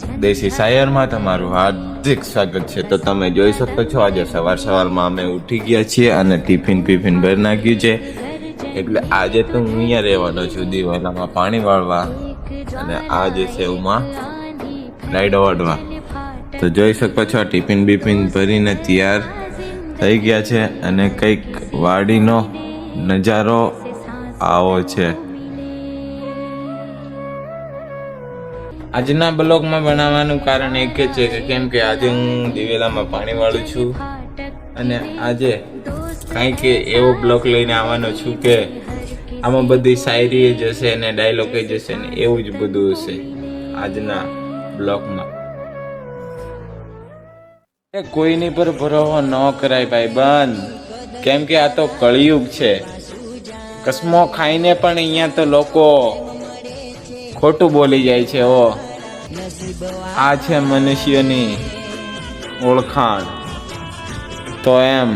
દેશી શાયરમાં તમારું હાર્દિક સ્વાગત છે। તો તમે જોઈ શકો છો આજે સવારમાં અમે ઉઠી ગયા છીએ અને ટિફિન ભરી નાખ્યું છે। એટલે આજે તો હું અહીંયા રહેવાનો છું દિવાલામાં પાણી વાળવા અને આજે છે ઉમાં રાઈડ વાળવા। તો જોઈ શકો છો ટિફિન ભરીને તૈયાર થઈ ગયા છે અને કંઈક વાડીનો નજારો આવો છે। આજના બ્લોગમાં બનાવવાનું કારણ એક જ છે કે કેમ કે આજે હું દિવેલામાં પાણી વાળું છું અને આજે કંઈક એવો બ્લોગ લઈને આવવાનો છું કે આમાં બધી શાયરી જ હશે અને ડાયલોગ જ હશે ને એવું જ બધું હશે આજના બ્લોગમાં। કોઈની પર ભરોસો ન કરાય ભાઈબંધ, કેમ કે આ તો કળિયુગ છે। કસમો ખાઈને પણ અહીંયા તો લોકો ખોટું બોલી જાય છે। આ છે મનુષ્યની ઓળખાણ। તો એમ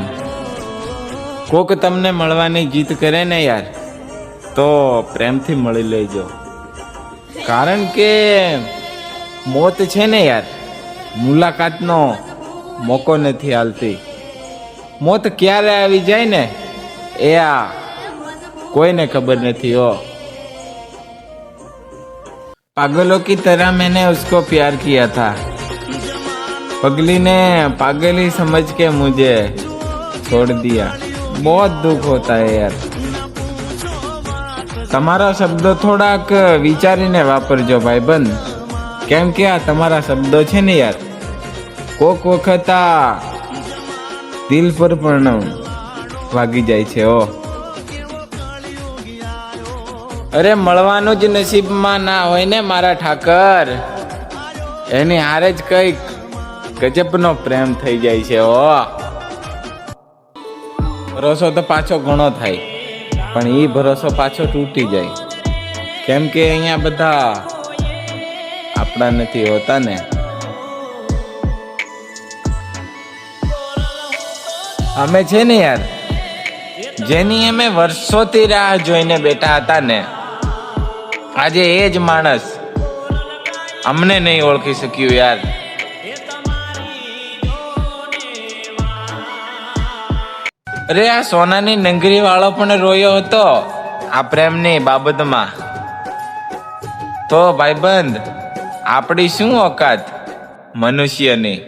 કોક તમને મળવાની જીત કરે ને યાર તો પ્રેમથી મળી લેજો, કારણ કે મોત છે ને યાર મુલાકાતનો મોકો નથી આલતી। મોત ક્યારે આવી જાય ને એ આ કોઈને ખબર નથી हो। पागलों की तरह मैंने उसको प्यार किया था, पगली ने पागल ही समझ के मुझे छोड़ दिया। बहुत दुख होता है यार। તમારા શબ્દો થોડાક વિચારીને વાપરજો ભાઈબંધ, કેમ કે આ તમારા શબ્દો છે ને યાર કોક વખત આ દિલ પર પણ વાગી જાય છે ઓ। અરે મળવાનું જ નસીબમાં ના હોય ને મારા ઠાકર, એની હારે જ કઈક ગજબનો પ્રેમ થઈ જાય છે ઓ। ભરોસો તો પાછો ઘણો થાય પણ એ ભરોસો પાછો તૂટી જાય, કેમ કે અહીંયા બધા આપણા નથી હોતા ને। અમે છે ને યાર જેની અમે વર્ષોથી રાહ જોઈને બેઠા હતા ને, આજે એ જ માણસ અમને નહીં ઓળખી શક્યું યાર। અરે આ સોનાની નંગરી વાળો પણ રોયો હતો આ પ્રેમની બાબતમાં। તો ભાઈબંધ આપણી શું ઓકાત મનુષ્યની।